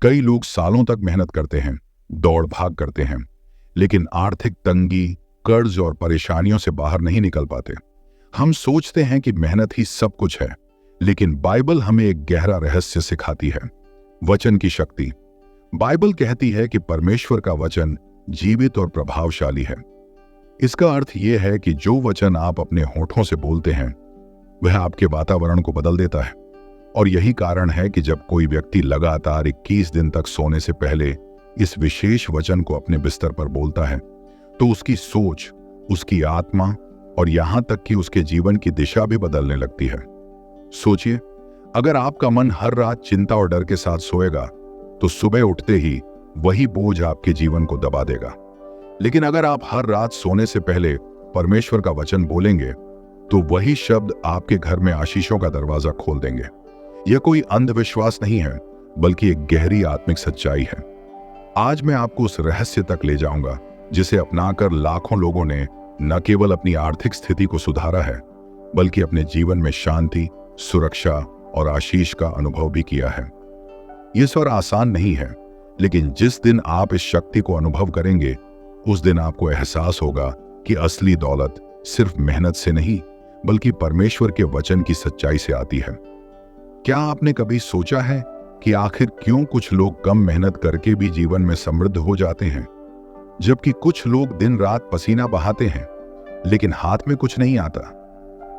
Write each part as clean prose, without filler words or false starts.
कई लोग सालों तक मेहनत करते हैं, दौड़ भाग करते हैं, लेकिन आर्थिक तंगी, कर्ज और परेशानियों से बाहर नहीं निकल पाते। हम सोचते हैं कि मेहनत ही सब कुछ है, लेकिन बाइबल हमें एक गहरा रहस्य सिखाती है, वचन की शक्ति। बाइबल कहती है कि परमेश्वर का वचन जीवित और प्रभावशाली है। इसका अर्थ यह है कि जो वचन आप अपने होठों से बोलते हैं वह आपके वातावरण को बदल देता है। और यही कारण है कि जब कोई व्यक्ति लगातार 21 दिन तक सोने से पहले इस विशेष वचन को अपने बिस्तर पर बोलता है तो उसकी सोच, उसकी आत्मा और यहां तक कि उसके जीवन की दिशा भी बदलने लगती है। सोचिए, अगर आपका मन हर रात चिंता और डर के साथ सोएगा तो सुबह उठते ही वही बोझ आपके जीवन को दबा देगा। लेकिन अगर आप हर रात सोने से पहले परमेश्वर का वचन बोलेंगे तो वही शब्द आपके घर में आशीषों का दरवाजा खोल देंगे। यह कोई अंधविश्वास नहीं है, बल्कि एक गहरी आत्मिक सच्चाई है। आज मैं आपको उस रहस्य तक ले जाऊंगा जिसे अपनाकर लाखों लोगों ने न केवल अपनी आर्थिक स्थिति को सुधारा है, बल्कि अपने जीवन में शांति, सुरक्षा और आशीष का अनुभव भी किया है। यह स्वर आसान नहीं है, लेकिन जिस दिन आप इस शक्ति को अनुभव करेंगे उस दिन आपको एहसास होगा कि असली दौलत सिर्फ मेहनत से नहीं, बल्कि परमेश्वर के वचन की सच्चाई से आती है। क्या आपने कभी सोचा है कि आखिर क्यों कुछ लोग कम मेहनत करके भी जीवन में समृद्ध हो जाते हैं, जबकि कुछ लोग दिन रात पसीना बहाते हैं लेकिन हाथ में कुछ नहीं आता?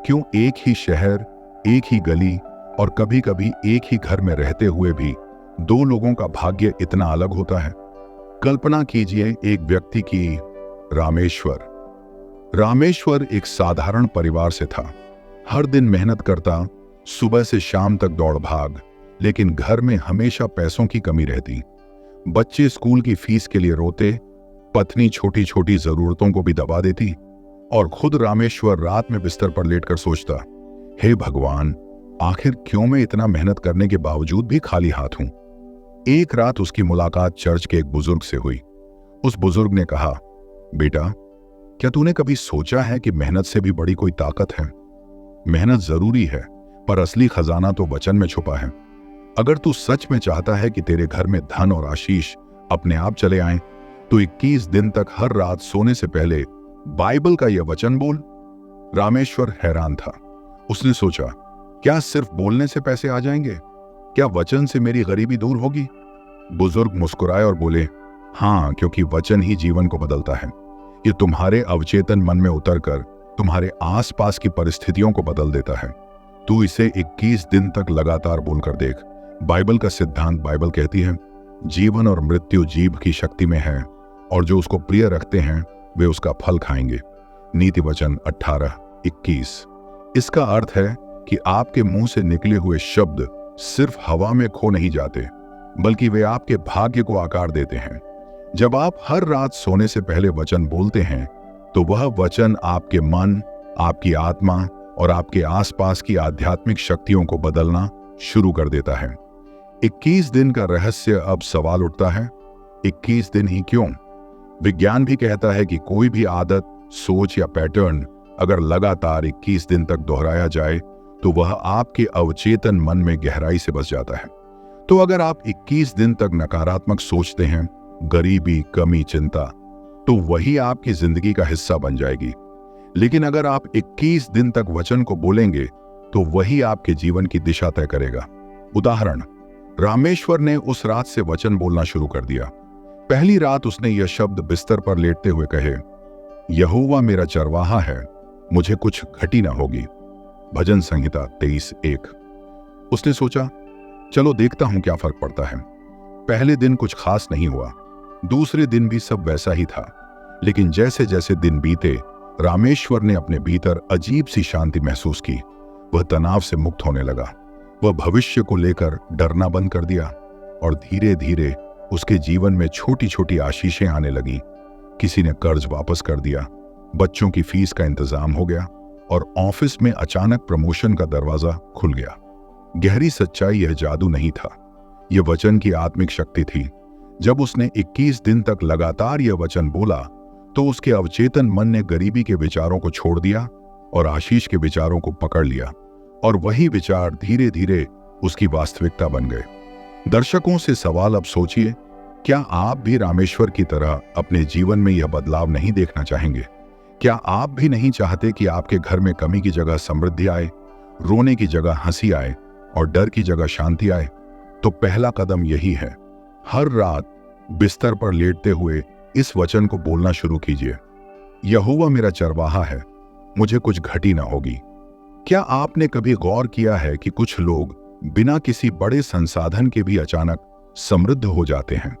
क्यों एक ही शहर, एक ही गली और कभी कभी एक ही घर में रहते हुए भी दो लोगों का भाग्य इतना अलग होता है? कल्पना कीजिए एक व्यक्ति की। रामेश्वर एक साधारण परिवार से था। हर दिन मेहनत करता, सुबह से शाम तक दौड़ भाग, लेकिन घर में हमेशा पैसों की कमी रहती। बच्चे स्कूल की फीस के लिए रोते, पत्नी छोटी छोटी जरूरतों को भी दबा देती और खुद रामेश्वर रात में बिस्तर पर लेटकर सोचता, हे भगवान, आखिर क्यों मैं इतना मेहनत करने के बावजूद भी खाली हाथ हूं। एक रात उसकी मुलाकात चर्च के एक बुजुर्ग से हुई। उस बुजुर्ग ने कहा, बेटा, क्या तूने कभी सोचा है कि मेहनत से भी बड़ी कोई ताकत है? मेहनत जरूरी है, पर असली खजाना तो वचन में छुपा है। अगर तू सच में चाहता है कि तेरे घर में धन और आशीष अपने आप चले आएं, तो 21 दिन तक हर रात सोने से पहले बाइबल का यह वचन बोल। रामेश्वर हैरान था। उसने सोचा, क्या सिर्फ बोलने से पैसे आ जाएंगे? क्या वचन से मेरी गरीबी दूर होगी? बुजुर्ग मुस्कुराए और बोले, हाँ, क्योंकि वचन ही जीवन को बदलता है। ये तुम्हारे अवचेतन मन में उतरकर तुम्हारे आसपास की परिस्थितियों को बदल देता है। तू इसे 21 दिन तक लगातार बोलकर देख। बाइबल का सिद्धांत, बाइबल कहती है, जीवन और मृत्यु जीभ की शक्ति में है और जो उसको प्रिय रखते हैं वे उसका फल खाएंगे। नीति वचन 18:21। इसका अर्थ है कि आपके मुंह से निकले हुए शब्द सिर्फ हवा में खो नहीं जाते, बल्कि वे आपके भाग्य को आकार देते हैं। जब आप हर रात सोने से पहले वचन बोलते हैं तो वह वचन आपके मन, आपकी आत्मा और आपके आसपास की आध्यात्मिक शक्तियों को बदलना शुरू कर देता है। 21 दिन का रहस्य। अब सवाल उठता है, 21 दिन ही क्यों? विज्ञान भी कहता है कि कोई भी आदत, सोच या पैटर्न अगर लगातार 21 दिन तक दोहराया जाए तो वह आपके अवचेतन मन में गहराई से बस जाता है। तो अगर आप 21 दिन तक नकारात्मक सोचते हैं, गरीबी, कमी, चिंता, तो वही आपकी जिंदगी का हिस्सा बन जाएगी। लेकिन अगर आप 21 दिन तक वचन को बोलेंगे तो वही आपके जीवन की दिशा तय करेगा। उदाहरण, रामेश्वर ने उस रात से वचन बोलना शुरू कर दिया। पहली रात उसने यह शब्द बिस्तर पर लेटते हुए कहे, यहोवा मेरा चरवाहा है, मुझे कुछ घटी ना होगी। भजन संहिता 23:1। उसने सोचा, चलो देखता हूं क्या फर्क पड़ता है। पहले दिन कुछ खास नहीं हुआ, दूसरे दिन भी सब वैसा ही था। लेकिन जैसे जैसे दिन बीते, रामेश्वर ने अपने भीतर अजीब सी शांति महसूस की। वह तनाव से मुक्त होने लगा। वह भविष्य को लेकर डरना बंद कर दिया और धीरे धीरे उसके जीवन में छोटी छोटी आशीषें आने लगी। किसी ने कर्ज वापस कर दिया, बच्चों की फीस का इंतजाम हो गया और ऑफिस में अचानक प्रमोशन का दरवाजा खुल गया। गहरी सच्चाई यह जादू नहीं था, यह वचन की आत्मिक शक्ति थी। जब उसने 21 दिन तक लगातार यह वचन बोला तो उसके अवचेतन मन ने गरीबी के विचारों को छोड़ दिया और आशीष के विचारों को पकड़ लिया, और वही विचार धीरे धीरे उसकी वास्तविकता बन गए। दर्शकों से सवाल अब सोचिए, क्या आप भी रामेश्वर की तरह अपने जीवन में यह बदलाव नहीं देखना चाहेंगे? क्या आप भी नहीं चाहते कि आपके घर में कमी की जगह समृद्धि आए, रोने की जगह हंसी आए और डर की जगह शांति आए? तो पहला कदम यही है, हर रात बिस्तर पर लेटते हुए इस वचन को बोलना शुरू कीजिए, यहोवा मेरा चरवाहा है, मुझे कुछ घटी ना होगी। क्या आपने कभी गौर किया है कि कुछ लोग बिना किसी बड़े संसाधन के भी अचानक समृद्ध हो जाते हैं,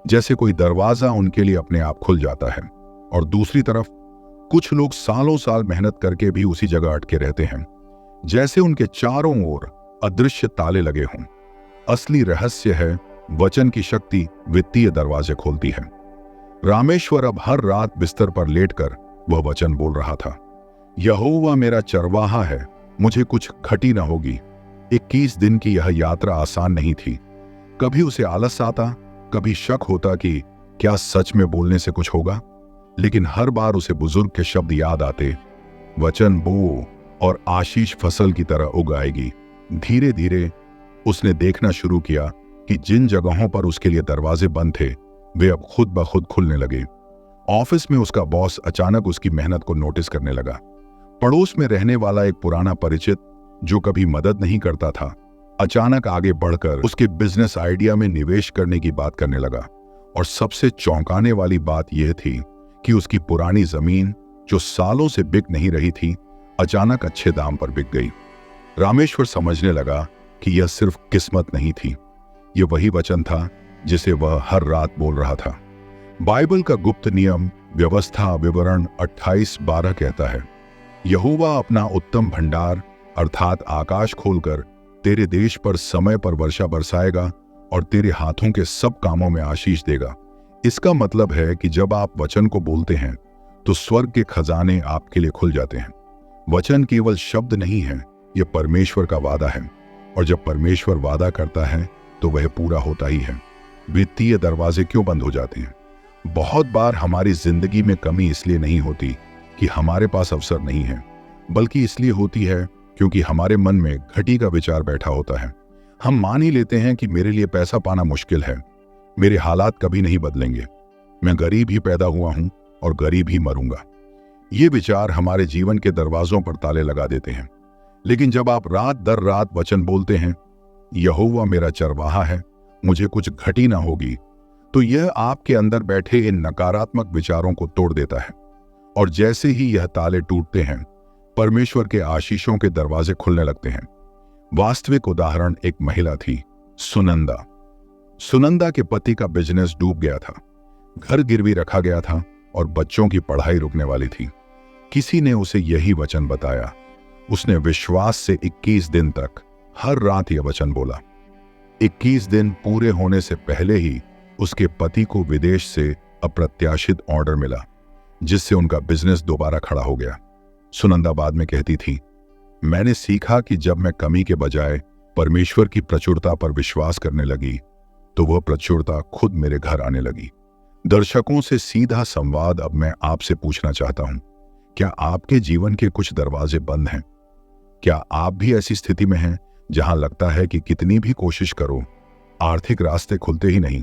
जैसे कोई दरवाजा उनके लिए अपने आप खुल जाता है, और दूसरी तरफ कुछ लोग सालों साल मेहनत करके भी उसी जगह अटके रहते हैं, जैसे उनके चारों ओर अदृश्य ताले लगे हों। असली रहस्य है, वचन की शक्ति वित्तीय दरवाजे खोलती है। रामेश्वर अब हर रात बिस्तर पर लेटकर वह वचन बोल रहा था, यहोवा मेरा चरवाहा है, मुझे कुछ घटी ना होगी। 21 दिन की यह यात्रा आसान नहीं थी। कभी उसे आलस आता, कभी शक होता कि क्या सच में बोलने से कुछ होगा, लेकिन हर बार उसे बुजुर्ग के शब्द याद आते, वचन बो और आशीष फसल की तरह उग आएगी। धीरे धीरे उसने देखना शुरू किया कि जिन जगहों पर उसके लिए दरवाजे बंद थे, वे अब खुद ब खुद खुलने लगे। ऑफिस में उसका बॉस अचानक उसकी मेहनत को नोटिस करने लगा। पड़ोस में रहने वाला एक पुराना परिचित जो कभी मदद नहीं करता था, अचानक आगे बढ़कर उसके बिजनेस आइडिया में निवेश करने की बात करने लगा। और सबसे चौंकाने वाली बात यह थी कि उसकी पुरानी जमीन जो सालों से बिक नहीं रही थी, अचानक अच्छे दाम पर बिक गई। रामेश्वर समझने लगा कि यह सिर्फ किस्मत नहीं थी, यह वही वचन था जिसे वह हर रात बोल रहा था। बाइबल का गुप्त नियम व्यवस्था विवरण 28:12 कहता है, यहोवा अपना उत्तम भंडार अर्थात आकाश खोलकर तेरे देश पर समय पर वर्षा बरसाएगा और तेरे हाथों के सब कामों में आशीष देगा। इसका मतलब है कि जब आप वचन को बोलते हैं तो स्वर्ग के खजाने आपके लिए खुल जाते हैं। वचन केवल शब्द नहीं है, यह परमेश्वर का वादा है, और जब परमेश्वर वादा करता है तो वह पूरा होता ही है। वित्तीय दरवाजे क्यों बंद हो जाते हैं? बहुत बार हमारी जिंदगी में कमी इसलिए नहीं होती कि हमारे पास अवसर नहीं है, बल्कि इसलिए होती है क्योंकि हमारे मन में घटी का विचार बैठा होता है। हम मान ही लेते हैं कि मेरे लिए पैसा पाना मुश्किल है, मेरे हालात कभी नहीं बदलेंगे, मैं गरीब ही पैदा हुआ हूं और गरीब ही मरूंगा। ये विचार हमारे जीवन के दरवाजों पर ताले लगा देते हैं। लेकिन जब आप रात दर रात वचन बोलते हैं, यहोवा मेरा चरवाहा है, मुझे कुछ घटी ना होगी, तो यह आपके अंदर बैठे इन नकारात्मक विचारों को तोड़ देता है। और जैसे ही यह ताले टूटते हैं, परमेश्वर के आशीषों के दरवाजे खुलने लगते हैं। वास्तविक उदाहरण एक महिला थी, सुनंदा। सुनंदा के पति का बिजनेस डूब गया था, घर गिरवी रखा गया था और बच्चों की पढ़ाई रुकने वाली थी। किसी ने उसे यही वचन बताया। उसने विश्वास से 21 दिन तक हर रात यह वचन बोला। 21 दिन पूरे होने से पहले ही उसके पति को विदेश से अप्रत्याशित ऑर्डर मिला, जिससे उनका बिजनेस दोबारा खड़ा हो गया। सुनंदा बाद में कहती थी, मैंने सीखा कि जब मैं कमी के बजाय परमेश्वर की प्रचुरता पर विश्वास करने लगी, तो वह प्रचुरता खुद मेरे घर आने लगी। दर्शकों से सीधा संवाद अब मैं आपसे पूछना चाहता हूं, क्या आपके जीवन के कुछ दरवाजे बंद हैं? क्या आप भी ऐसी स्थिति में हैं जहां लगता है कि कितनी भी कोशिश करो, आर्थिक रास्ते खुलते ही नहीं?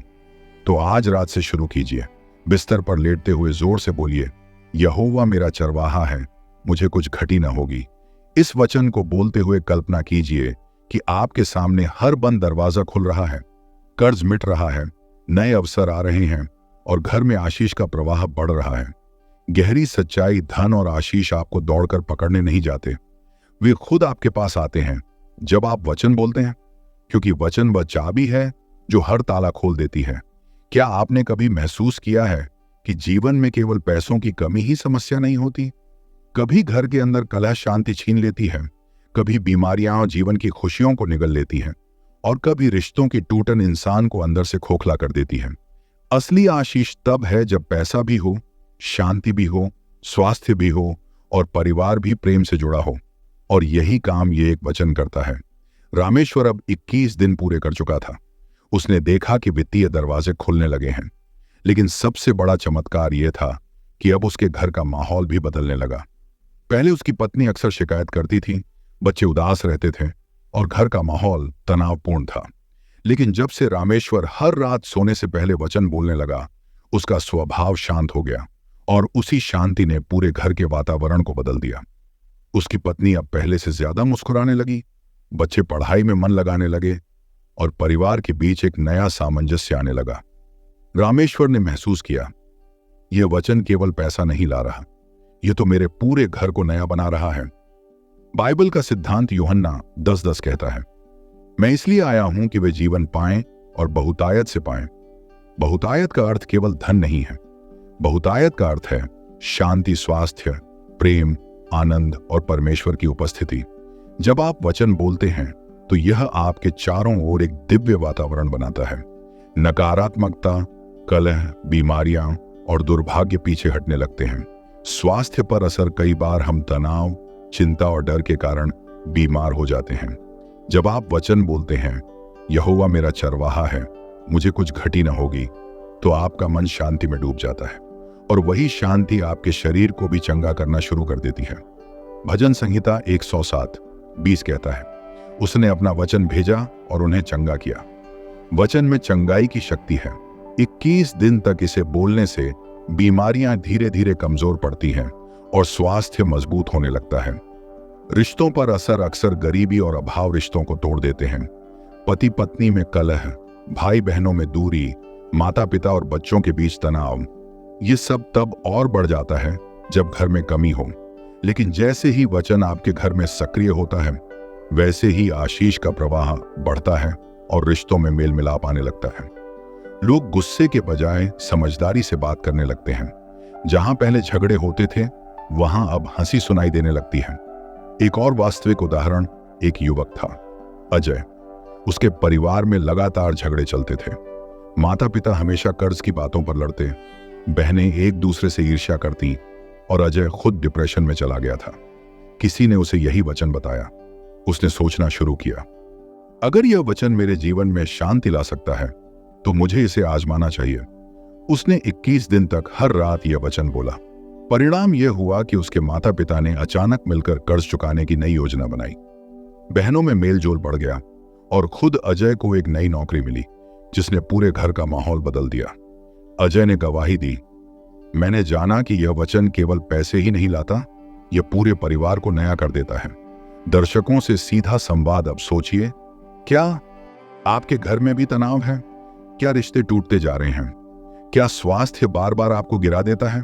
तो आज रात से शुरू कीजिए। बिस्तर पर लेटते हुए जोर से बोलिए, यहोवा मेरा चरवाहा है, मुझे कुछ घटी ना होगी। इस वचन को बोलते हुए कल्पना कीजिए कि आपके सामने हर बंद दरवाजा खुल रहा है, कर्ज मिट रहा है, नए अवसर आ रहे हैं और घर में आशीष का प्रवाह बढ़ रहा है। गहरी सच्चाई, धन और आशीष आपको दौड़कर पकड़ने नहीं जाते, वे खुद आपके पास आते हैं जब आप वचन बोलते हैं, क्योंकि वचन वह चाबी है जो हर ताला खोल देती है। क्या आपने कभी महसूस किया है कि जीवन में केवल पैसों की कमी ही समस्या नहीं होती? कभी घर के अंदर कलह शांति छीन लेती है, कभी बीमारियां जीवन की खुशियों को निगल लेती हैं, और कभी रिश्तों की टूटन इंसान को अंदर से खोखला कर देती है। असली आशीष तब है जब पैसा भी हो, शांति भी हो, स्वास्थ्य भी हो और परिवार भी प्रेम से जुड़ा हो। और यही काम ये एक वचन करता है। रामेश्वर अब 21 दिन पूरे कर चुका था। उसने देखा कि वित्तीय दरवाजे खुलने लगे हैं, लेकिन सबसे बड़ा चमत्कार यह था कि अब उसके घर का माहौल भी बदलने लगा। पहले उसकी पत्नी अक्सर शिकायत करती थी, बच्चे उदास रहते थे और घर का माहौल तनावपूर्ण था। लेकिन जब से रामेश्वर हर रात सोने से पहले वचन बोलने लगा, उसका स्वभाव शांत हो गया और उसी शांति ने पूरे घर के वातावरण को बदल दिया। उसकी पत्नी अब पहले से ज्यादा मुस्कुराने लगी, बच्चे पढ़ाई में मन लगाने लगे और परिवार के बीच एक नया सामंजस्य आने लगा। रामेश्वर ने महसूस किया, यह वचन केवल पैसा नहीं ला रहा, यह तो मेरे पूरे घर को नया बना रहा है। बाइबल का सिद्धांत यूहन्ना 10:10 कहता है, मैं इसलिए आया हूं कि वे जीवन पाएं और बहुतायत से पाएं। बहुतायत का अर्थ केवल धन नहीं है, बहुतायत का अर्थ है शांति, स्वास्थ्य, प्रेम, आनंद और परमेश्वर की उपस्थिति। जब आप वचन बोलते हैं तो यह आपके चारों ओर एक दिव्य वातावरण बनाता है। नकारात्मकता, कलह, बीमारियां और दुर्भाग्य पीछे हटने लगते हैं। स्वास्थ्य पर असर, कई बार हम तनाव, चिंता और डर के कारण बीमार हो जाते हैं। जब आप वचन बोलते हैं, यहोवा मेरा चरवाहा है, मुझे कुछ घटी न होगी, तो आपका मन शांति में डूब जाता है और वही शांति आपके शरीर को भी चंगा करना शुरू कर देती है। भजन संहिता 107:20 कहता है, उसने अपना वचन भेजा और उन्हें चंगा किया। वचन में चंगाई की शक्ति है। 21 दिन तक इसे बोलने से बीमारियां धीरे धीरे कमजोर पड़ती हैं और स्वास्थ्य मजबूत होने लगता है। रिश्तों पर असर, अक्सर गरीबी और अभाव रिश्तों को तोड़ देते हैं। पति पत्नी में कलह, भाई बहनों में दूरी, माता पिता और बच्चों के बीच तनाव, ये सब तब और बढ़ जाता है जब घर में कमी हो। लेकिन जैसे ही वचन आपके घर में सक्रिय होता है, वैसे ही आशीष का प्रवाह बढ़ता है और रिश्तों में मेल मिलाप आने लगता है। लोग गुस्से के बजाय समझदारी से बात करने लगते हैं। जहां पहले झगड़े होते थे, वहां अब हंसी सुनाई देने लगती है। एक और वास्तविक उदाहरण, एक युवक था, अजय। उसके परिवार में लगातार झगड़े चलते थे। माता पिता हमेशा कर्ज की बातों पर लड़ते, बहनें एक दूसरे से ईर्ष्या करती और अजय खुद डिप्रेशन में चला गया था। किसी ने उसे यही वचन बताया। उसने सोचना शुरू किया, अगर यह वचन मेरे जीवन में शांति ला सकता है तो मुझे इसे आजमाना चाहिए। उसने 21 दिन तक हर रात यह वचन बोला। परिणाम यह हुआ कि उसके माता पिता ने अचानक मिलकर कर्ज चुकाने की नई योजना बनाई। बहनों में मेलजोल बढ़ गया और खुद अजय को एक नई नौकरी मिली जिसने पूरे घर का माहौल बदल दिया। अजय ने गवाही दी, मैंने जाना कि यह वचन केवल पैसे ही नहीं लाता, यह पूरे परिवार को नया कर देता है। दर्शकों से सीधा संवाद। अब सोचिए, क्या आपके घर में भी तनाव है? क्या रिश्ते टूटते जा रहे हैं? क्या स्वास्थ्य बार बार आपको गिरा देता है?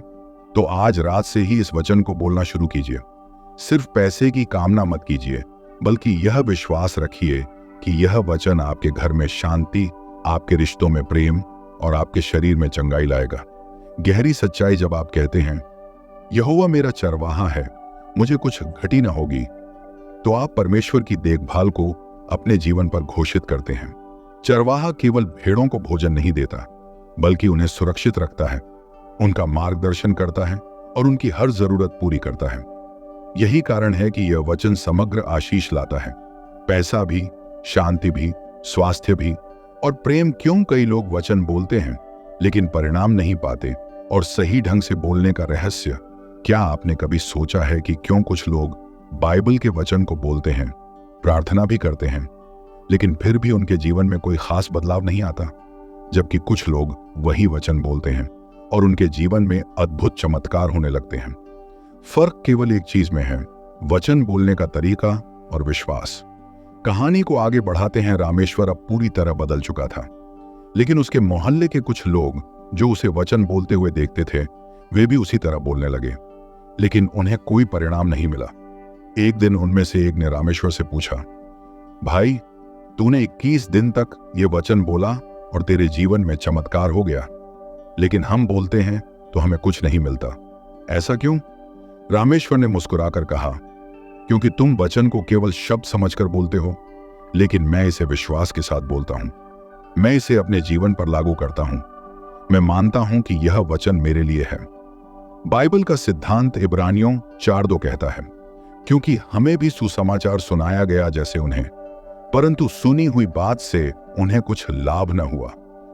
तो आज रात से ही इस वचन को बोलना शुरू कीजिए। सिर्फ पैसे की कामना मत कीजिए, बल्कि यह विश्वास रखिए कि यह वचन आपके घर में शांति, आपके रिश्तों में प्रेम और आपके शरीर में चंगाई लाएगा। गहरी सच्चाई, जब आप कहते हैं, यहोवा मेरा चरवाहा है, मुझे कुछ घटी न होगी, तो आप परमेश्वर की देखभाल को अपने जीवन पर घोषित करते हैं। चरवाहा केवल भेड़ों को भोजन नहीं देता, बल्कि उन्हें सुरक्षित रखता है, उनका मार्गदर्शन करता है और उनकी हर जरूरत पूरी करता है। यही कारण है कि यह वचन समग्र आशीष लाता है, पैसा भी, शांति भी, स्वास्थ्य भी और प्रेम। क्यों कई लोग वचन बोलते हैं लेकिन परिणाम नहीं पाते, और सही ढंग से बोलने का रहस्य? क्या आपने कभी सोचा है कि क्यों कुछ लोग बाइबल के वचन को बोलते हैं, प्रार्थना भी करते हैं, लेकिन फिर भी उनके जीवन में कोई खास बदलाव नहीं आता, जबकि कुछ लोग वही वचन बोलते हैं और उनके जीवन में अद्भुत चमत्कार होने लगते हैं? फर्क केवल एक चीज में है, वचन बोलने का तरीका और विश्वास। कहानी को आगे बढ़ाते हैं। रामेश्वर अब पूरी तरह बदल चुका था, लेकिन उसके मोहल्ले के कुछ लोग जो उसे वचन बोलते हुए देखते थे, वे भी उसी तरह बोलने लगे, लेकिन उन्हें कोई परिणाम नहीं मिला। एक दिन उनमें से एक ने रामेश्वर से पूछा, भाई, तूने 21 दिन तक ये वचन बोला और तेरे जीवन में चमत्कार हो गया, लेकिन हम बोलते हैं तो हमें कुछ नहीं मिलता, ऐसा क्यों? रामेश्वर ने मुस्कुराकर कहा, क्योंकि तुम वचन को केवल शब्द समझकर बोलते हो, लेकिन मैं इसे विश्वास के साथ बोलता हूं। मैं इसे अपने जीवन पर लागू करता हूं। मैं मानता हूं कि यह वचन मेरे लिए है। बाइबल का सिद्धांत इब्रानियों 4:2 कहता है, क्योंकि हमें भी सुसमाचार सुनाया गया जैसे उन्हें, परंतु सुनी हुई बात से उन्हें कुछ लाभ न हुआ,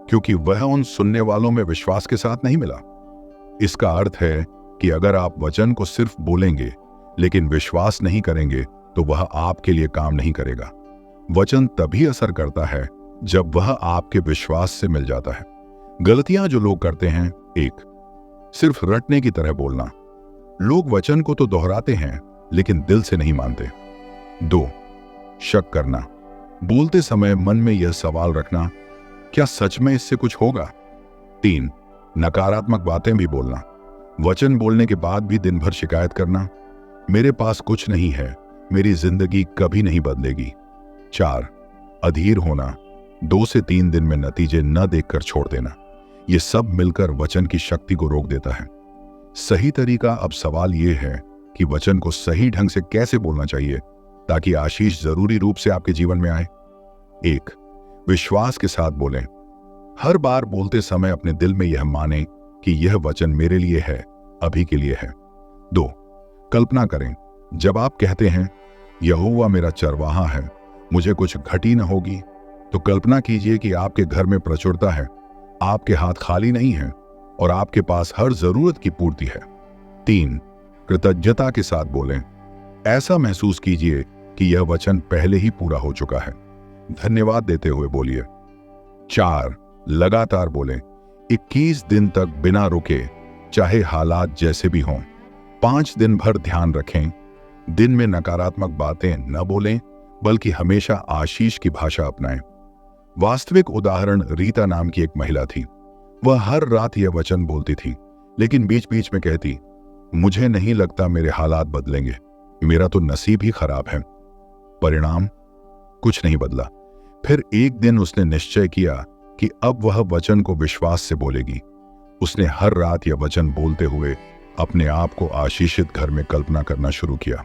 क्योंकि वह उन सुनने वालों में विश्वास के साथ नहीं मिला। इसका अर्थ है कि अगर आप वचन को सिर्फ बोलेंगे लेकिन विश्वास नहीं करेंगे, तो वह आपके लिए काम नहीं करेगा। वचन तभी असर करता है जब वह आपके विश्वास से मिल जाता है। गलतियां जो लोग करते हैं, 1, सिर्फ रटने की तरह बोलना। लोग वचन को तो दोहराते हैं लेकिन दिल से नहीं मानते। 2, शक करना। बोलते समय मन में यह सवाल रखना, क्या सच में इससे कुछ होगा? 3, नकारात्मक बातें भी बोलना। वचन बोलने के बाद भी दिन भर शिकायत करना, मेरे पास कुछ नहीं है, मेरी जिंदगी कभी नहीं बदलेगी। 4, अधीर होना। 2 से 3 दिन में नतीजे न देखकर छोड़ देना। ये सब मिलकर वचन की शक्ति को रोक देता है। सही तरीका, अब सवाल यह है कि वचन को सही ढंग से कैसे बोलना चाहिए ताकि आशीष जरूरी रूप से आपके जीवन में आए। 1, विश्वास के साथ बोलें। हर बार बोलते समय अपने दिल में यह माने कि यह वचन मेरे लिए है, अभी के लिए है। 2, कल्पना करें। जब आप कहते हैं यहोवा मेरा चरवाहा है, मुझे कुछ घटी न होगी, तो कल्पना कीजिए कि आपके घर में प्रचुरता है, आपके हाथ खाली नहीं हैं और आपके पास हर जरूरत की पूर्ति है। 3, कृतज्ञता के साथ बोलें। ऐसा महसूस कीजिए कि यह वचन पहले ही पूरा हो चुका है। धन्यवाद देते हुए बोलिए। 4, लगातार बोलें। 21 दिन तक बिना रुके, चाहे हालात जैसे भी हों। 5 दिन भर ध्यान रखें, दिन में नकारात्मक बातें न बोलें बल्कि हमेशा आशीष की भाषा अपनाएं। वास्तविक उदाहरण रीता नाम की एक महिला थी। वह हर रात यह वचन बोलती थी, लेकिन बीच बीच में कहती, मुझे नहीं लगता मेरे हालात बदलेंगे, मेरा तो नसीब ही खराब है। परिणाम, कुछ नहीं बदला। फिर एक दिन उसने निश्चय किया कि अब वह वचन को विश्वास से बोलेगी। उसने हर रात यह वचन बोलते हुए अपने आप को आशीषित घर में कल्पना करना शुरू किया।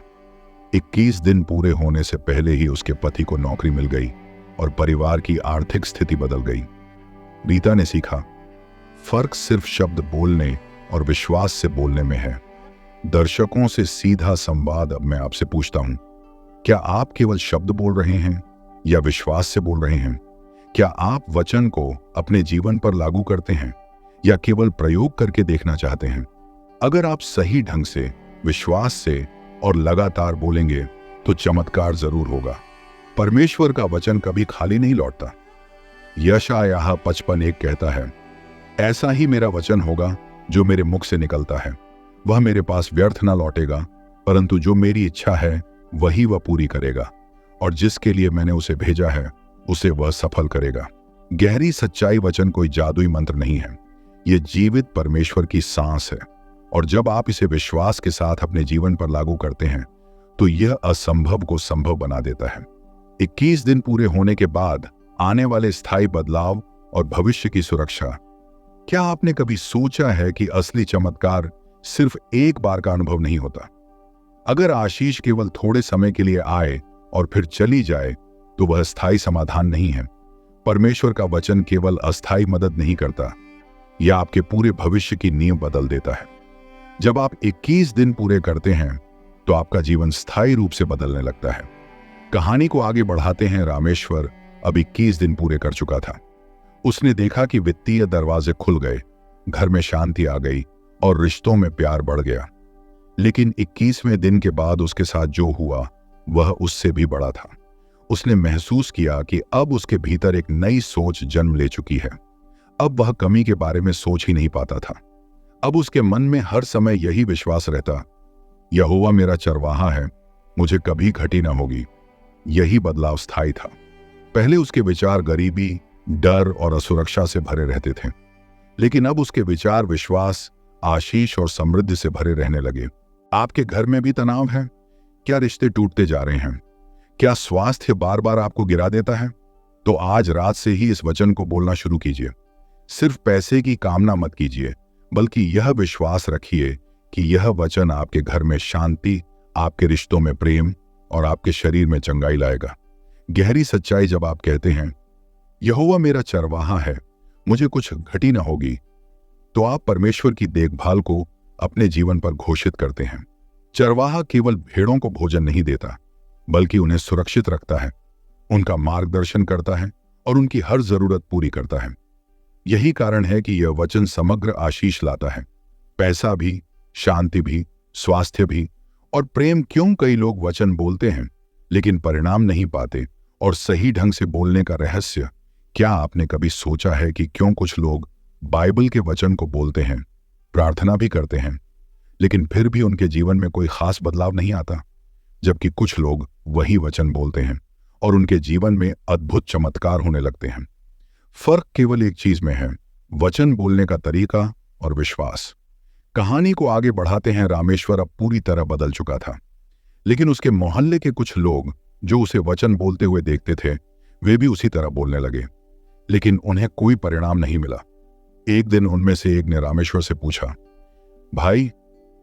21 दिन पूरे होने से पहले ही उसके पति को नौकरी मिल गई और परिवार की आर्थिक स्थिति बदल गई। रीता ने सीखा, फर्क सिर्फ शब्द बोलने और विश्वास से बोलने में है। दर्शकों से सीधा संवाद अब मैं आपसे पूछता हूं, क्या आप केवल शब्द बोल रहे हैं या विश्वास से बोल रहे हैं? क्या आप वचन को अपने जीवन पर लागू करते हैं या केवल प्रयोग करके देखना चाहते हैं? अगर आप सही ढंग से, विश्वास से और लगातार बोलेंगे तो चमत्कार जरूर होगा। परमेश्वर का वचन कभी खाली नहीं लौटता। यशायाह 55:1 कहता है, ऐसा ही मेरा वचन होगा जो मेरे मुख से निकलता है, वह मेरे पास व्यर्थ ना लौटेगा, परंतु जो मेरी इच्छा है वही वह पूरी करेगा, और जिसके लिए मैंने उसे भेजा है उसे वह सफल करेगा। गहरी सच्चाई वचन कोई जादुई मंत्र नहीं है, यह जीवित परमेश्वर की सांस है, और जब आप इसे विश्वास के साथ अपने जीवन पर लागू करते हैं तो यह असंभव को संभव बना देता है। 21 दिन पूरे होने के बाद आने वाले स्थायी बदलाव और भविष्य की सुरक्षा। क्या आपने कभी सोचा है कि असली चमत्कार सिर्फ एक बार का अनुभव नहीं होता? अगर आशीष केवल थोड़े समय के लिए आए और फिर चली जाए तो वह स्थायी समाधान नहीं है। परमेश्वर का वचन केवल अस्थायी मदद नहीं करता, यह आपके पूरे भविष्य की नींव बदल देता है। जब आप 21 दिन पूरे करते हैं तो आपका जीवन स्थायी रूप से बदलने लगता है। कहानी को आगे बढ़ाते हैं। रामेश्वर अब 21 दिन पूरे कर चुका था। उसने देखा कि वित्तीय दरवाजे खुल गए, घर में शांति आ गई और रिश्तों में प्यार बढ़ गया। लेकिन 21वें दिन के बाद उसके साथ जो हुआ वह उससे भी बड़ा था। उसने महसूस किया कि अब उसके भीतर एक नई सोच जन्म ले चुकी है। अब वह कमी के बारे में सोच ही नहीं पाता था। अब उसके मन में हर समय यही विश्वास रहता, यहोवा मेरा चरवाहा है, मुझे कभी घटी न होगी। यही बदलाव स्थायी था। पहले उसके विचार गरीबी, डर और असुरक्षा से भरे रहते थे, लेकिन अब उसके विचार विश्वास, आशीष और समृद्धि से भरे रहने लगे। आपके घर में भी तनाव है? क्या रिश्ते टूटते जा रहे हैं? क्या स्वास्थ्य बार बार आपको गिरा देता है? तो आज रात से ही इस वचन को बोलना शुरू कीजिए। सिर्फ पैसे की कामना मत कीजिए, बल्कि यह विश्वास रखिए कि यह वचन आपके घर में शांति, आपके रिश्तों में प्रेम और आपके शरीर में चंगाई लाएगा। गहरी सच्चाई, जब आप कहते हैं यहोवा मेरा चरवाहा है, मुझे कुछ घटी न होगी, तो आप परमेश्वर की देखभाल को अपने जीवन पर घोषित करते हैं। चरवाहा केवल भेड़ों को भोजन नहीं देता, बल्कि उन्हें सुरक्षित रखता है, उनका मार्गदर्शन करता है और उनकी हर जरूरत पूरी करता है। यही कारण है कि यह वचन समग्र आशीष लाता है, पैसा भी, शांति भी, स्वास्थ्य भी और प्रेम। क्यों कई लोग वचन बोलते हैं लेकिन परिणाम नहीं पाते? और सही ढंग से बोलने का रहस्य क्या आपने कभी सोचा है कि क्यों कुछ लोग बाइबल के वचन को बोलते हैं, प्रार्थना भी करते हैं, लेकिन फिर भी उनके जीवन में कोई खास बदलाव नहीं आता, जबकि कुछ लोग वही वचन बोलते हैं और उनके जीवन में अद्भुत चमत्कार होने लगते हैं? फर्क केवल एक चीज में है, वचन बोलने का तरीका और विश्वास। कहानी को आगे बढ़ाते हैं। रामेश्वर अब पूरी तरह बदल चुका था, लेकिन उसके मोहल्ले के कुछ लोग जो उसे वचन बोलते हुए देखते थे, वे भी उसी तरह बोलने लगे, लेकिन उन्हें कोई परिणाम नहीं मिला। एक दिन उनमें से एक ने रामेश्वर से पूछा, भाई,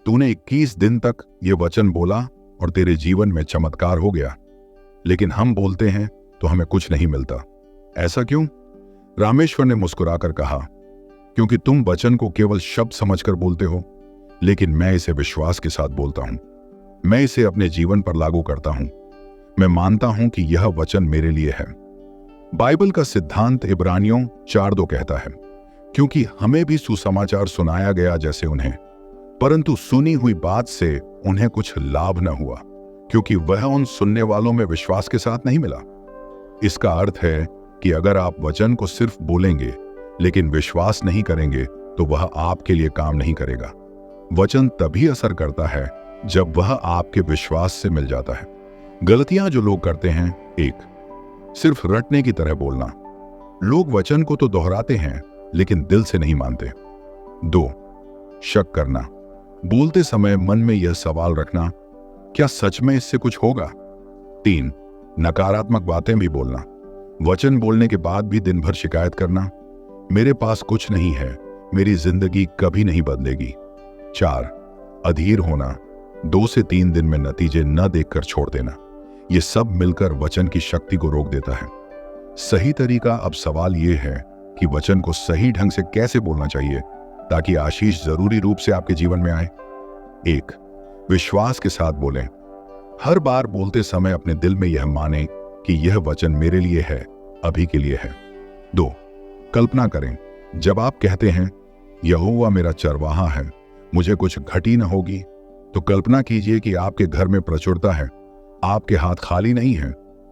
तूने 21 दिन तक ये वचन बोला और तेरे जीवन में चमत्कार हो गया, लेकिन हम बोलते हैं तो हमें कुछ नहीं मिलता, ऐसा क्यों? रामेश्वर ने मुस्कुराकर कहा, क्योंकि तुम वचन को केवल शब्द समझकर बोलते हो, लेकिन मैं इसे विश्वास के साथ बोलता हूं। मैं इसे अपने जीवन पर लागू करता हूं। मैं मानता हूं कि यह वचन मेरे लिए है। बाइबल का सिद्धांत इब्रानियों 4:2 कहता है, क्योंकि हमें भी सुसमाचार सुनाया गया जैसे उन्हें, परंतु सुनी हुई बात से उन्हें कुछ लाभ न हुआ, क्योंकि वह उन सुनने वालों में विश्वास के साथ नहीं मिला। इसका अर्थ है कि अगर आप वचन को सिर्फ बोलेंगे लेकिन विश्वास नहीं करेंगे तो वह आपके लिए काम नहीं करेगा। वचन तभी असर करता है जब वह आपके विश्वास से मिल जाता है। गलतियां जो लोग करते हैं, 1, सिर्फ रटने की तरह बोलना। लोग वचन को तो दोहराते हैं लेकिन दिल से नहीं मानते। 2, शक करना। बोलते समय मन में यह सवाल रखना, क्या सच में इससे कुछ होगा? 3, नकारात्मक बातें भी बोलना। वचन बोलने के बाद भी दिन भर शिकायत करना, मेरे पास कुछ नहीं है, मेरी जिंदगी कभी नहीं बदलेगी। 4, अधीर होना। 2 से 3 दिन में नतीजे न देखकर छोड़ देना। ये सब मिलकर वचन की शक्ति को रोक देता है। सही तरीका, अब सवाल यह है कि वचन को सही ढंग से कैसे बोलना चाहिए ताकि आशीष जरूरी रूप से आपके जीवन में आए। 1, विश्वास के साथ बोलें। हर बार बोलते समय अपने दिल में यह माने कि यह वचन मेरे लिए है, अभी के लिए है। 2, कल्पना करें। जब आप कहते हैं, यहोवा मेरा चरवाहा है, मुझे कुछ घटी न होगी, तो कल्पना कीजिए कि आपके घर में प्रचुरता है, आपके हाथ खाली नहीं है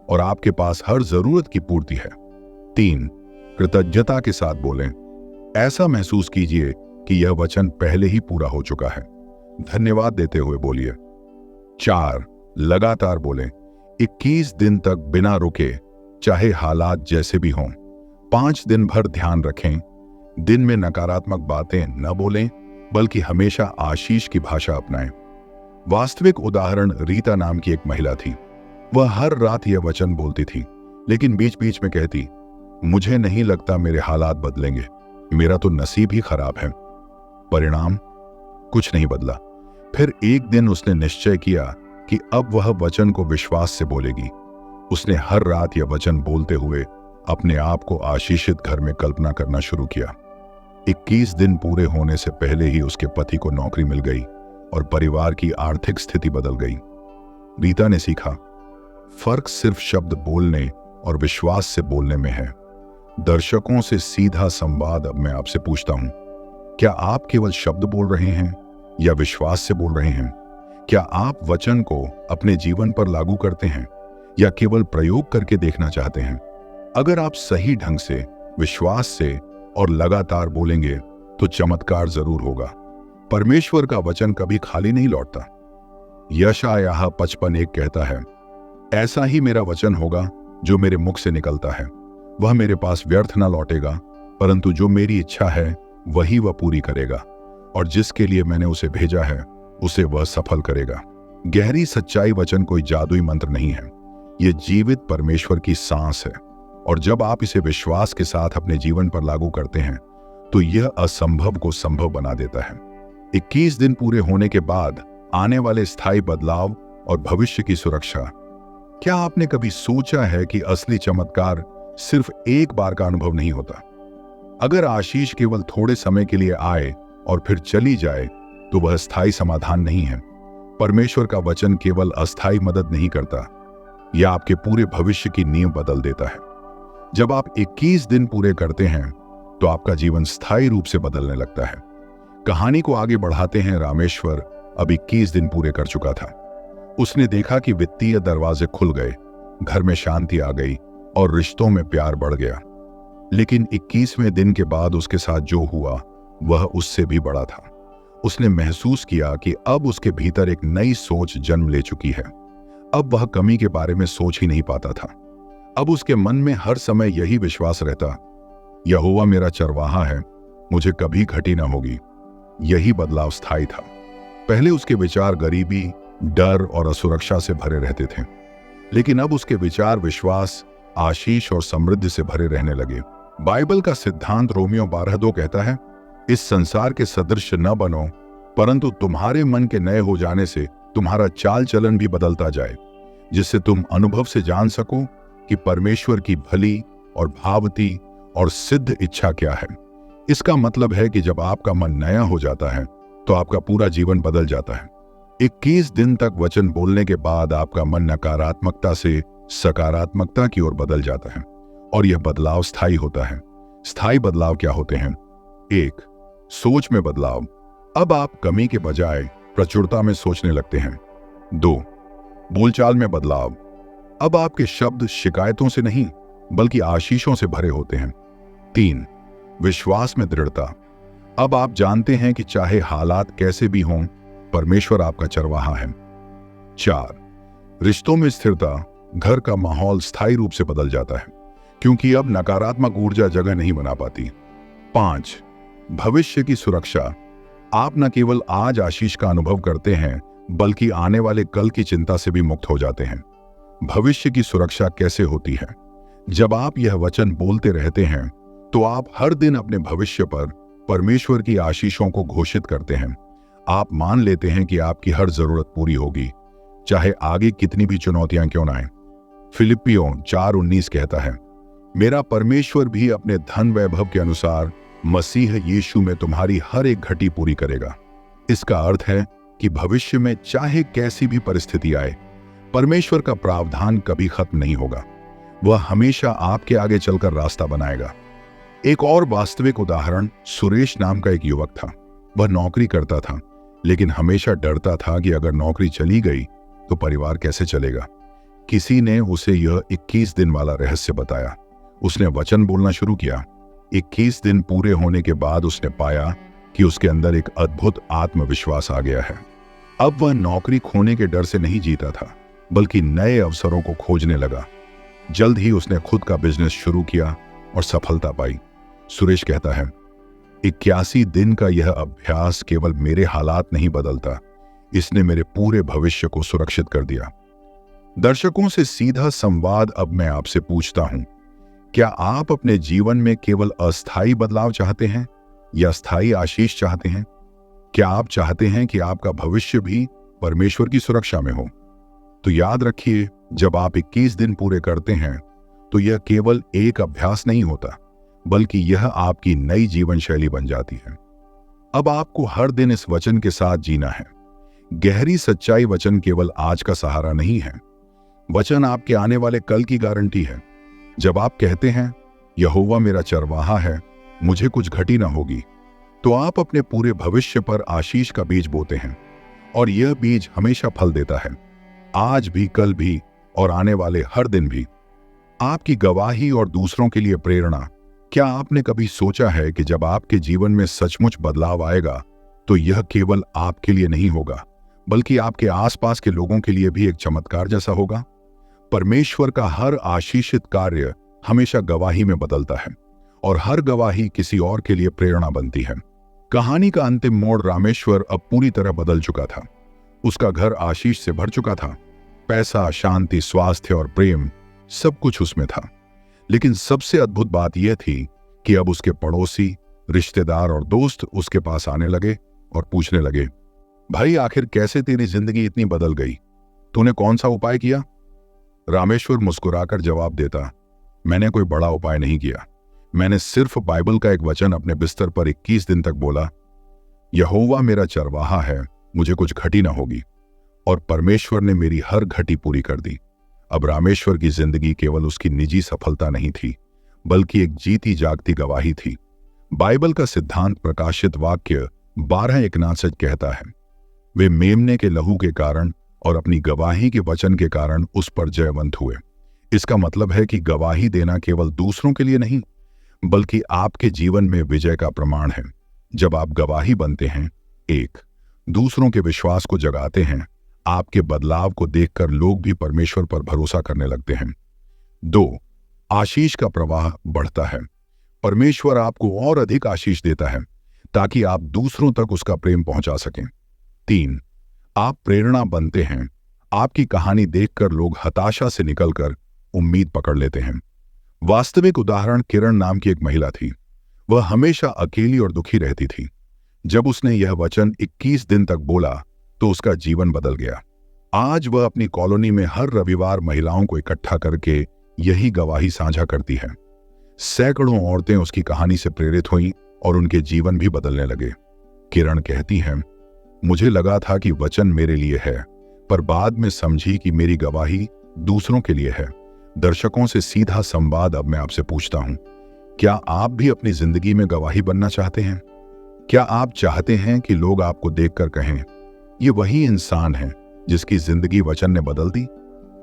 और आपके पास हर जरूरत की पूर्ति है। 3, कृतज्ञता के साथ बोलें। ऐसा महसूस कीजिए कि यह वचन पहले ही पूरा हो चुका है। धन्यवाद देते हुए बोलिए। 4, लगातार बोलें। 21 दिन तक बिना रुके, चाहे हालात जैसे भी हों। 5 दिन भर ध्यान रखें, दिन में नकारात्मक बातें न बोलें, बल्कि हमेशा आशीष की भाषा अपनाएं। वास्तविक उदाहरण रीता नाम की एक महिला थी। वह हर रात यह वचन बोलती थी, लेकिन बीच बीच में कहती, मुझे नहीं लगता मेरे हालात बदलेंगे, मेरा तो नसीब ही खराब है। परिणाम, कुछ नहीं बदला। फिर एक दिन उसने निश्चय किया कि अब वह वचन को विश्वास से बोलेगी। उसने हर रात यह वचन बोलते हुए अपने आप को आशीषित घर में कल्पना करना शुरू किया। 21 दिन पूरे होने से पहले ही उसके पति को नौकरी मिल गई और परिवार की आर्थिक स्थिति बदल गई। रीता ने सीखा, फर्क सिर्फ शब्द बोलने और विश्वास से बोलने में है। दर्शकों से सीधा संवाद। अब मैं आपसे पूछता हूं, क्या आप केवल शब्द बोल रहे हैं या विश्वास से बोल रहे हैं? क्या आप वचन को अपने जीवन पर लागू करते हैं या केवल प्रयोग करके देखना चाहते हैं? अगर आप सही ढंग से, विश्वास से और लगातार बोलेंगे तो चमत्कार जरूर होगा। परमेश्वर का वचन कभी खाली नहीं लौटता। यशायाह 55:1 कहता है, ऐसा ही मेरा वचन होगा जो मेरे मुख से निकलता है, वह मेरे पास व्यर्थ न लौटेगा, परंतु जो मेरी इच्छा है वही वह पूरी करेगा, और जिसके लिए मैंने उसे भेजा है उसे वह सफल करेगा। गहरी सच्चाई वचन कोई जादुई मंत्र नहीं है, यह जीवित परमेश्वर की सांस है, और जब आप इसे विश्वास के साथ अपने जीवन पर लागू करते हैं तो यह असंभव को संभव बना देता है। 21 दिन पूरे होने के बाद आने वाले स्थायी बदलाव और भविष्य की सुरक्षा। क्या आपने कभी सोचा है कि असली चमत्कार सिर्फ एक बार का अनुभव नहीं होता? अगर आशीष केवल थोड़े समय के लिए आए और फिर चली जाए तो वह स्थायी समाधान नहीं है। परमेश्वर का वचन केवल अस्थायी मदद नहीं करता, यह आपके पूरे भविष्य की नींव बदल देता है। जब आप 21 दिन पूरे करते हैं तो आपका जीवन स्थायी रूप से बदलने लगता है। कहानी को आगे बढ़ाते हैं। रामेश्वर अब 21 दिन पूरे कर चुका था। उसने देखा कि वित्तीय दरवाजे खुल गए, घर में शांति आ गई और रिश्तों में प्यार बढ़ गया। लेकिन 21वें दिन के बाद उसके साथ जो हुआ वह उससे भी बड़ा था। उसने महसूस किया कि अब उसके भीतर एक नई सोच जन्म ले चुकी है। अब वह कमी के बारे में सोच ही नहीं पाता था। अब उसके मन में हर समय यही विश्वास रहता, यहोवा मेरा चरवाहा है, मुझे कभी घटी ना होगी। यही बदलाव स्थायी था। पहले उसके विचार गरीबी, डर और असुरक्षा से भरे रहते थे, लेकिन अब उसके विचार विश्वास, आशीष और समृद्धि से भरे रहने लगे। बाइबल का सिद्धांत रोमियो 12:2 कहता है, इस संसार के सदृश न बनो, परंतु तुम्हारे मन के नए हो जाने से तुम्हारा चाल चलन भी बदलता जाए, जिससे तुम अनुभव से जान सको कि परमेश्वर की भली और भावती और सिद्ध इच्छा क्या है। इसका मतलब है कि जब आपका मन नया हो जाता है तो आपका पूरा जीवन बदल जाता है। 21 दिन तक वचन बोलने के बाद आपका मन नकारात्मकता से सकारात्मकता की ओर बदल जाता है और यह बदलाव स्थायी होता है। स्थायी बदलाव क्या होते हैं? 1. सोच में बदलाव। अब आप कमी के बजाय प्रचुरता में सोचने लगते हैं। 2. बोलचाल में बदलाव। अब आपके शब्द शिकायतों से नहीं बल्कि आशीषों से भरे होते हैं। 3. विश्वास में दृढ़ता। अब आप जानते हैं कि चाहे हालात कैसे भी हों, परमेश्वर आपका चरवाहा है। 4. रिश्तों में स्थिरता। घर का माहौल स्थायी रूप से बदल जाता है क्योंकि अब नकारात्मक ऊर्जा जगह नहीं बना पाती। 5. भविष्य की सुरक्षा। आप न केवल आज आशीष का अनुभव करते हैं बल्कि आने वाले कल की चिंता से भी मुक्त हो जाते हैं। भविष्य की सुरक्षा कैसे होती है? जब आप यह वचन बोलते रहते हैं तो आप हर दिन अपने भविष्य पर परमेश्वर की आशीषों को घोषित करते हैं। आप मान लेते हैं कि आपकी हर जरूरत पूरी होगी, चाहे आगे कितनी भी चुनौतियां क्यों ना आएं। फिलिपियों 4:19 कहता है, मेरा परमेश्वर भी अपने धन वैभव के अनुसार मसीह यीशु में तुम्हारी हर एक घटी पूरी करेगा। इसका अर्थ है कि भविष्य में चाहे कैसी भी परिस्थिति आए, परमेश्वर का प्रावधान कभी खत्म नहीं होगा। वह हमेशा आपके आगे चलकर रास्ता बनाएगा। एक और वास्तविक उदाहरण सुरेश नाम का एक युवक था। वह नौकरी करता था, लेकिन हमेशा डरता था कि अगर नौकरी चली गई तो परिवार कैसे चलेगा। किसी ने उसे यह 21 दिन वाला रहस्य बताया। उसने वचन बोलना शुरू किया। 21 दिन पूरे होने के बाद उसने पाया कि उसके अंदर एक अद्भुत आत्मविश्वास आ गया है। अब वह नौकरी खोने के डर से नहीं जीता था, बल्कि नए अवसरों को खोजने लगा। जल्द ही उसने खुद का बिजनेस शुरू किया और सफलता पाई। सुरेश कहता है, 81 दिन का यह अभ्यास केवल मेरे हालात नहीं बदलता, इसने मेरे पूरे भविष्य को सुरक्षित कर दिया। दर्शकों से सीधा संवाद अब मैं आपसे पूछता हूं, क्या आप अपने जीवन में केवल अस्थायी बदलाव चाहते हैं या स्थायी आशीष चाहते हैं? क्या आप चाहते हैं कि आपका भविष्य भी परमेश्वर की सुरक्षा में हो? तो याद रखिए, जब आप 21 दिन पूरे करते हैं तो यह केवल एक अभ्यास नहीं होता, बल्कि यह आपकी नई जीवन शैली बन जाती है। अब आपको हर दिन इस वचन के साथ जीना है। गहरी सच्चाई वचन केवल आज का सहारा नहीं है, वचन आपके आने वाले कल की गारंटी है। जब आप कहते हैं, यहोवा मेरा चरवाहा है, मुझे कुछ घटी ना होगी, तो आप अपने पूरे भविष्य पर आशीष का बीज बोते हैं और यह बीज हमेशा फल देता है, आज भी, कल भी और आने वाले हर दिन भी। आपकी गवाही और दूसरों के लिए प्रेरणा। क्या आपने कभी सोचा है कि जब आपके जीवन में सचमुच बदलाव आएगा तो यह केवल आपके लिए नहीं होगा, बल्कि आपके आसपास के लोगों के लिए भी एक चमत्कार जैसा होगा? परमेश्वर का हर आशीषित कार्य हमेशा गवाही में बदलता है और हर गवाही किसी और के लिए प्रेरणा बनती है। कहानी का अंतिम मोड़ रामेश्वर अब पूरी तरह बदल चुका था। उसका घर आशीष से भर चुका था। पैसा, शांति, स्वास्थ्य और प्रेम सब कुछ उसमें था। लेकिन सबसे अद्भुत बात यह थी कि अब उसके पड़ोसी, रिश्तेदार और दोस्त उसके पास आने लगे और पूछने लगे, भाई आखिर कैसे तेरी जिंदगी इतनी बदल गई? तूने कौन सा उपाय किया? रामेश्वर मुस्कुराकर जवाब देता, मैंने कोई बड़ा उपाय नहीं किया। मैंने सिर्फ बाइबल का एक वचन अपने बिस्तर पर 21 दिन तक बोला, यहोवा मेरा चरवाहा है, मुझे कुछ घटी ना होगी। और परमेश्वर ने मेरी हर घटी पूरी कर दी। अब रामेश्वर की जिंदगी केवल उसकी निजी सफलता नहीं थी, बल्कि एक जीती जागती गवाही थी। बाइबल का सिद्धांत प्रकाशित वाक्य 12:59 कहता है, वे मेमने के लहू के कारण और अपनी गवाही के वचन के कारण उस पर जयवंत हुए। इसका मतलब है कि गवाही देना केवल दूसरों के लिए नहीं, बल्कि आपके जीवन में विजय का प्रमाण है। जब आप गवाही बनते हैं, एक, दूसरों के विश्वास को जगाते हैं, आपके बदलाव को देखकर लोग भी परमेश्वर पर भरोसा करने लगते हैं। दो, आशीष का प्रवाह बढ़ता है। परमेश्वर आपको और अधिक आशीष देता है ताकि आप दूसरों तक उसका प्रेम पहुंचा सकें। तीन, आप प्रेरणा बनते हैं। आपकी कहानी देखकर लोग हताशा से निकलकर उम्मीद पकड़ लेते हैं। वास्तविक उदाहरण किरण नाम की एक महिला थी। वह हमेशा अकेली और दुखी रहती थी। जब उसने यह वचन 21 दिन तक बोला तो उसका जीवन बदल गया। आज वह अपनी कॉलोनी में हर रविवार महिलाओं को इकट्ठा करके यही गवाही साझा करती है। सैकड़ों औरतें उसकी कहानी से प्रेरित हुईं और उनके जीवन भी बदलने लगे। किरण कहती है, मुझे लगा था कि वचन मेरे लिए है, पर बाद में समझी कि मेरी गवाही दूसरों के लिए है। दर्शकों से सीधा संवाद अब मैं आपसे पूछता हूं, क्या आप भी अपनी जिंदगी में गवाही बनना चाहते हैं? क्या आप चाहते हैं कि लोग आपको देखकर कहें, ये वही इंसान है जिसकी जिंदगी वचन ने बदल दी?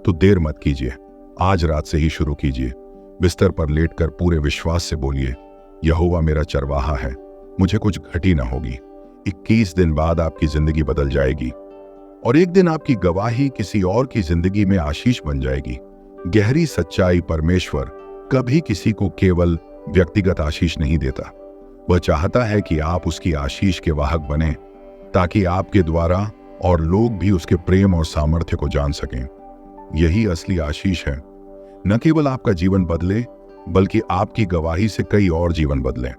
तो देर मत कीजिए, आज रात से ही शुरू कीजिए। बिस्तर पर लेटकर पूरे विश्वास से बोलिए, यहोवा मेरा चरवाहा है, मुझे कुछ घटी ना होगी। 21 दिन बाद आपकी जिंदगी बदल जाएगी और एक दिन आपकी गवाही किसी और की जिंदगी में आशीष बन जाएगी। गहरी सच्चाई, परमेश्वर कभी किसी को केवल व्यक्तिगत आशीष नहीं देता। वह चाहता है कि आप उसकी आशीष के वाहक बने ताकि आपके द्वारा और लोग भी उसके प्रेम और सामर्थ्य को जान सकें। यही असली आशीष है। न केवल आपका जीवन बदले, बल्कि आपकी गवाही से कई और जीवन बदलें।